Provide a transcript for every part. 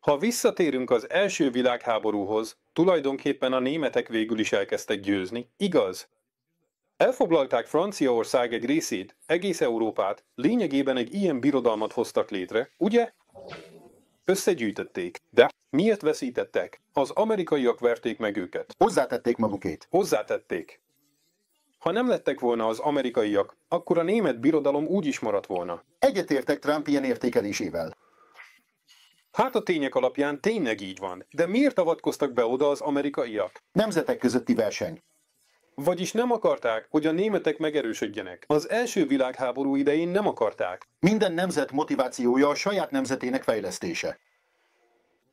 Ha visszatérünk az első világháborúhoz, tulajdonképpen a németek végül is elkezdtek győzni, igaz? Elfoglalták Franciaország egy részét, egész Európát, lényegében egy ilyen birodalmat hoztak létre, ugye? Összegyűjtötték. De miért veszítettek? Az amerikaiak verték meg őket. Hozzátették magukét. Hozzátették. Ha nem lettek volna az amerikaiak, akkor a német birodalom úgy is maradt volna. Egyetértek Trump ilyen értékelésével. Hát a tények alapján tényleg így van, de miért avatkoztak be oda az amerikaiak? Nemzetek közötti verseny. Vagyis nem akarták, hogy a németek megerősödjenek. Az első világháború idején nem akarták. Minden nemzet motivációja a saját nemzetének fejlesztése.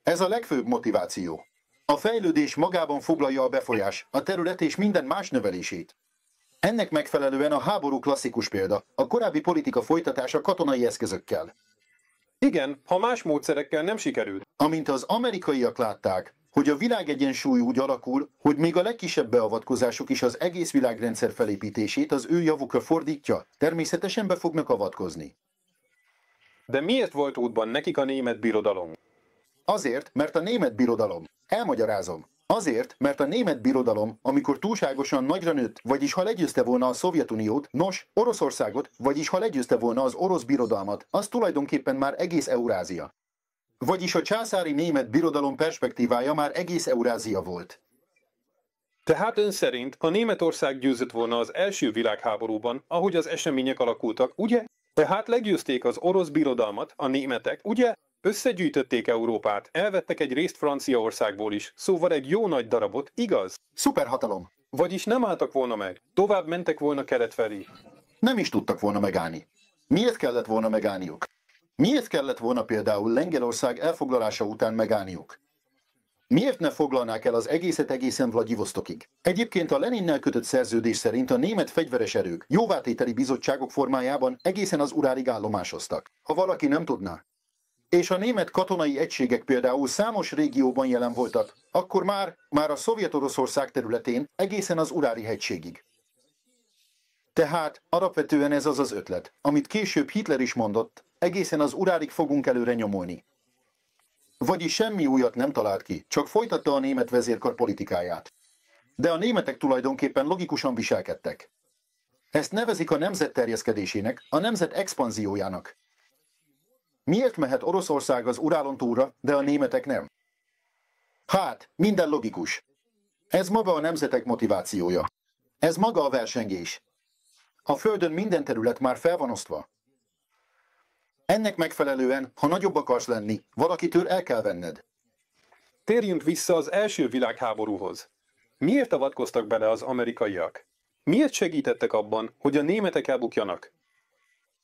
Ez a legfőbb motiváció. A fejlődés magában foglalja a befolyás, a terület és minden más növelését. Ennek megfelelően a háború klasszikus példa, a korábbi politika folytatása katonai eszközökkel. Igen, ha más módszerekkel nem sikerült. Amint az amerikaiak látták, hogy a világegyensúly úgy alakul, hogy még a legkisebb beavatkozásuk is az egész világrendszer felépítését az ő javukra fordítja, természetesen be fognak avatkozni. De miért volt útban nekik a német birodalom? Azért, mert a német birodalom. Elmagyarázom. Azért, mert a német birodalom, amikor túlságosan nagyra nőtt, vagyis ha legyőzte volna a Szovjetuniót, nos, Oroszországot, vagyis ha legyőzte volna az orosz birodalmat, az tulajdonképpen már egész Eurázia. Vagyis a császári német birodalom perspektívája már egész Eurázia volt. Tehát ön szerint a Németország győzött volna az első világháborúban, ahogy az események alakultak, ugye? Tehát legyőzték az orosz birodalmat, a németek, ugye? Összegyűjtötték Európát, elvettek egy részt Franciaországból is, szóval egy jó nagy darabot, igaz? Szuperhatalom. Vagyis nem álltak volna meg, tovább mentek volna kelet felé. Nem is tudtak volna megállni. Miért kellett volna megállniuk? Miért kellett volna például Lengyelország elfoglalása után megállniuk? Miért ne foglalnák el az egészet egészen Vladivostokig? Egyébként a Leninnel kötött szerződés szerint a német fegyveres erők jóvátételi bizottságok formájában egészen az Urálig állomásoztak. Ha valaki nem tudná. És a német katonai egységek például számos régióban jelen voltak, akkor már a Szovjet-Oroszország területén egészen az Uráli hegységig. Tehát alapvetően ez az az ötlet, amit később Hitler is mondott, egészen az Urálig fogunk előre nyomulni. Vagyis semmi újat nem talált ki, csak folytatta a német vezérkar politikáját. De a németek tulajdonképpen logikusan viselkedtek. Ezt nevezik a nemzet terjeszkedésének, a nemzet expanziójának. Miért mehet Oroszország az Urálon túlra, de a németek nem? Hát, minden logikus. Ez maga a nemzetek motivációja. Ez maga a versengés. A Földön minden terület már fel van osztva. Ennek megfelelően, ha nagyobb akarsz lenni, valakitől el kell venned. Térjünk vissza az első világháborúhoz. Miért avatkoztak bele az amerikaiak? Miért segítettek abban, hogy a németek elbukjanak?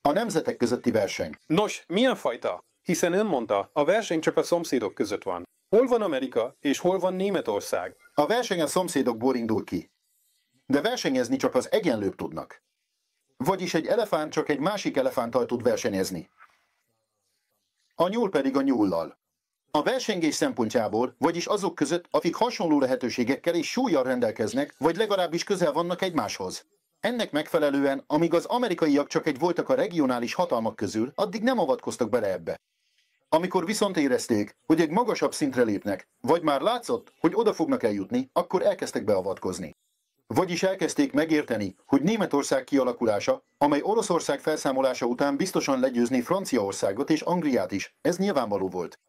A nemzetek közötti verseny. Nos, milyen fajta? Hiszen ön mondta, a verseny csak a szomszédok között van. Hol van Amerika, és hol van Németország? A verseny a szomszédokból indul ki. De versenyezni csak az egyenlők tudnak. Vagyis egy elefánt csak egy másik elefánttal tud versenyezni. A nyúl pedig a nyúllal. A versengés szempontjából, vagyis azok között, akik hasonló lehetőségekkel és súllyal rendelkeznek, vagy legalábbis közel vannak egymáshoz. Ennek megfelelően, amíg az amerikaiak csak egy voltak a regionális hatalmak közül, addig nem avatkoztak bele ebbe. Amikor viszont érezték, hogy egy magasabb szintre lépnek, vagy már látszott, hogy oda fognak eljutni, akkor elkezdtek beavatkozni. Vagyis elkezdték megérteni, hogy Németország kialakulása, amely Oroszország felszámolása után biztosan legyőzni Franciaországot és Angliát is, ez nyilvánvaló volt.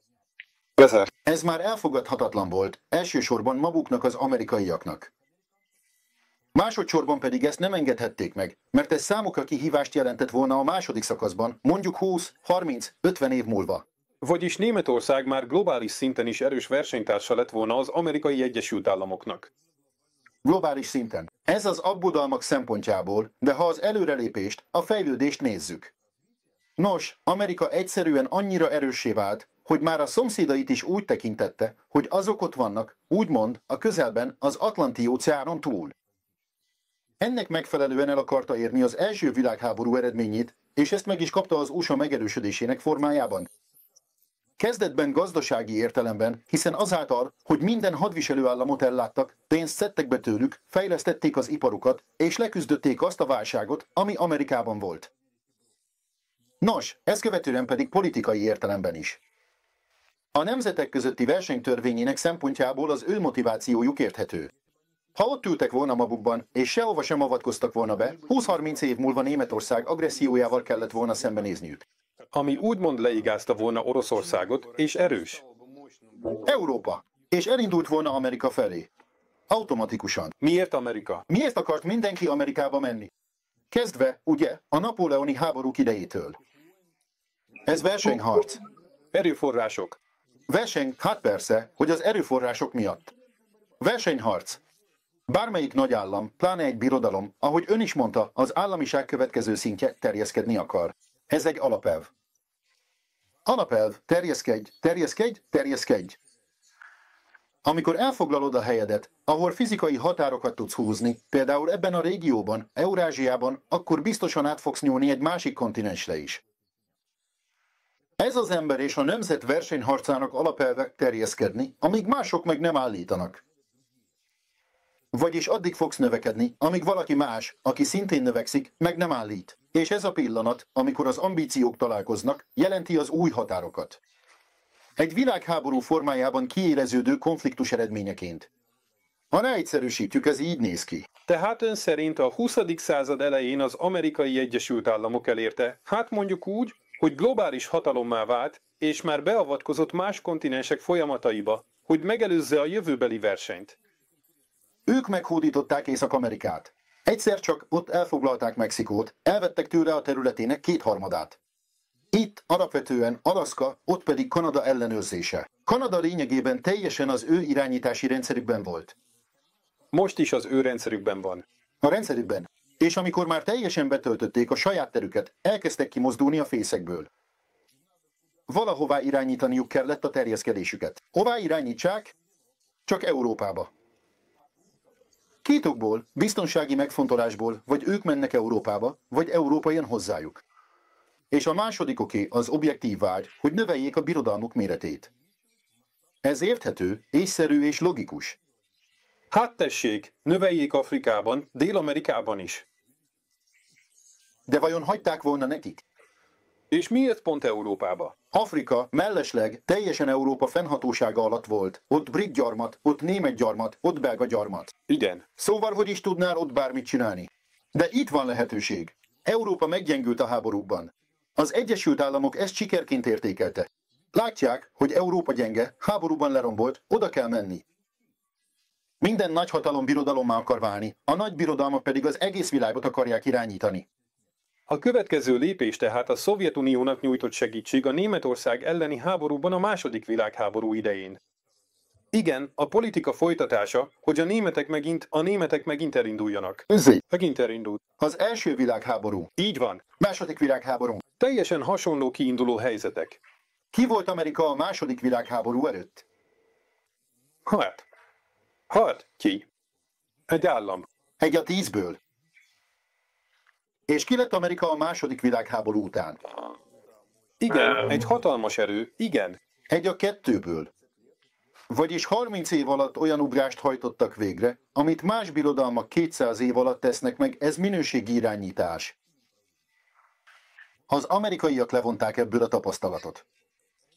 Ez már elfogadhatatlan volt, elsősorban maguknak az amerikaiaknak. Másodszorban pedig ezt nem engedhették meg, mert ez számukra kihívást jelentett volna a második szakaszban, mondjuk 20, 30, 50 év múlva. Vagyis Németország már globális szinten is erős versenytársa lett volna az Amerikai Egyesült Államoknak. Globális szinten. Ez az aggodalmak szempontjából, de ha az előrelépést, a fejlődést nézzük. Nos, Amerika egyszerűen annyira erőssé vált, hogy már a szomszédait is úgy tekintette, hogy azok ott vannak, úgymond, a közelben, az Atlanti-óceánon túl. Ennek megfelelően el akarta érni az első világháború eredményét, és ezt meg is kapta az USA megerősödésének formájában. Kezdetben gazdasági értelemben, hiszen azáltal, hogy minden hadviselőállamot elláttak, pénzt szedtek be tőlük, fejlesztették az iparukat, és leküzdötték azt a válságot, ami Amerikában volt. Nos, ezt követően pedig politikai értelemben is. A nemzetek közötti versenytörvényének szempontjából az ő motivációjuk érthető. Ha ott ültek volna magukban, és sehova sem avatkoztak volna be, 20-30 év múlva Németország agressziójával kellett volna szembenézniük. Ami úgymond leigázta volna Oroszországot, és erős. Európa. És elindult volna Amerika felé. Automatikusan. Miért Amerika? Miért akart mindenki Amerikába menni? Kezdve, ugye, a napóleoni háborúk idejétől. Ez versenyharc. Erőforrások. Verseny, hát persze, hogy az erőforrások miatt. Versenyharc. Bármelyik nagyállam, pláne egy birodalom, ahogy ön is mondta, az államiság következő szintje terjeszkedni akar. Ez egy alapelv. Alapelv, terjeszkedj, terjeszkedj, terjeszkedj. Amikor elfoglalod a helyedet, ahol fizikai határokat tudsz húzni, például ebben a régióban, Eurázsiában, akkor biztosan át fogsz nyúlni egy másik kontinensre is. Ez az ember és a nemzet versenyharcának alapelvek terjeszkedni, amíg mások meg nem állítanak. Vagyis addig fogsz növekedni, amíg valaki más, aki szintén növekszik, meg nem állít. És ez a pillanat, amikor az ambíciók találkoznak, jelenti az új határokat. Egy világháború formájában kiéleződő konfliktus eredményeként. Ha leegyszerűsítjük, ez így néz ki. Tehát ön szerint a 20. század elején az Amerikai Egyesült Államok elérte, hát mondjuk úgy, hogy globális hatalommá vált, és már beavatkozott más kontinensek folyamataiba, hogy megelőzze a jövőbeli versenyt. Ők meghódították Észak-Amerikát. Egyszer csak ott elfoglalták Mexikót, elvettek tőle a területének 2/3. Itt alapvetően Alaszka, ott pedig Kanada ellenőrzése. Kanada lényegében teljesen az ő irányítási rendszerükben volt. Most is az ő rendszerükben van. A rendszerükben. És amikor már teljesen betöltötték a saját terüket, elkezdtek kimozdulni a fészekből. Valahová irányítaniuk kellett a terjeszkedésüket. Hová irányítsák? Csak Európába. Két okból, biztonsági megfontolásból, vagy ők mennek Európába, vagy Európa jön hozzájuk. És a második oké az objektív vágy, hogy növeljék a birodalmuk méretét. Ez érthető, észszerű és logikus. Hát tessék, növeljék Afrikában, Dél-Amerikában is. De vajon hagyták volna nekik? És miért pont Európába? Afrika mellesleg teljesen Európa fennhatósága alatt volt. Ott brit gyarmat, ott német gyarmat, ott belga gyarmat. Igen. Szóval hogy is tudnál ott bármit csinálni? De itt van lehetőség. Európa meggyengült a háborúkban. Az Egyesült Államok ezt sikerként értékelte. Látják, hogy Európa gyenge, háborúban lerombolt, oda kell menni. Minden nagyhatalom birodalommá akar válni, a nagy birodalmak pedig az egész világot akarják irányítani. A következő lépés tehát a Szovjetuniónak nyújtott segítség a Németország elleni háborúban a II. Világháború idején. Igen, a politika folytatása, hogy a németek megint elinduljanak. Megint elindult. Az első világháború. Így van. Második világháború. Teljesen hasonló kiinduló helyzetek. Ki volt Amerika a második világháború előtt? Hát, ki? Egy állam. Egy a 10-ből. És ki lett Amerika a második világháború után? Igen, egy hatalmas erő, igen. Egy a 2-ből. Vagyis 30 év alatt olyan ugrást hajtottak végre, amit más birodalmak 200 év alatt tesznek meg, ez minőségi irányítás. Az amerikaiak levonták ebből a tapasztalatot.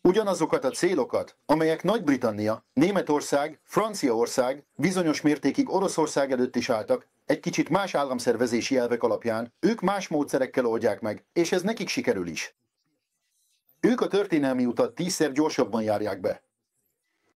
Ugyanazokat a célokat, amelyek Nagy-Britannia, Németország, Franciaország, bizonyos mértékig Oroszország előtt is álltak, egy kicsit más államszervezési elvek alapján, ők más módszerekkel oldják meg, és ez nekik sikerül is. Ők a történelmi utat 10-szer gyorsabban járják be.